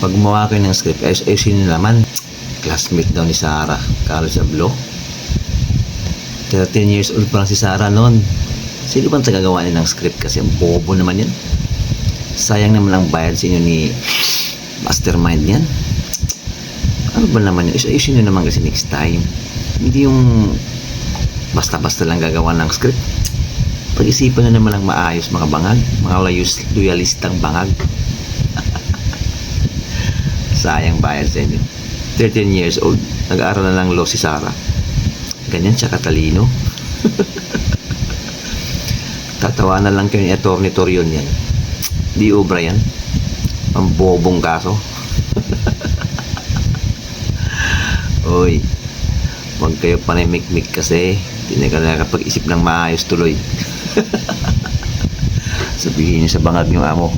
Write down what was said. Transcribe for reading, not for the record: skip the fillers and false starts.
Pag gumawa kayo ng script, ayusin nyo naman. Classmate daw ni Sarah, college of law. 13 years old pa lang si Sarah noon. Sino bang tagagawa niya ng script? Kasi ang bobo naman yan. Sayang naman ang bayad sa inyo ni mastermind yan. Ano ba naman yun? Ayusin nyo naman kasi next time. Hindi yung basta-basta lang gagawa ng script. Pag-isipan na naman ang maayos mga bangag, mga loyalistang bangag. Sayang bayad sa inyo. 13 years old, nag-aaral na lang law si Sarah. Ganyan siya katalino. Tatawanan lang kayo ni Atty. Torion yan. Di obra yan. Ang bobong kaso. Oy, huwag kayo panimik-mik kasi hindi na ka nakapag-isip ng maayos tuloy. Sabihin niyo sa bangag niyo amo.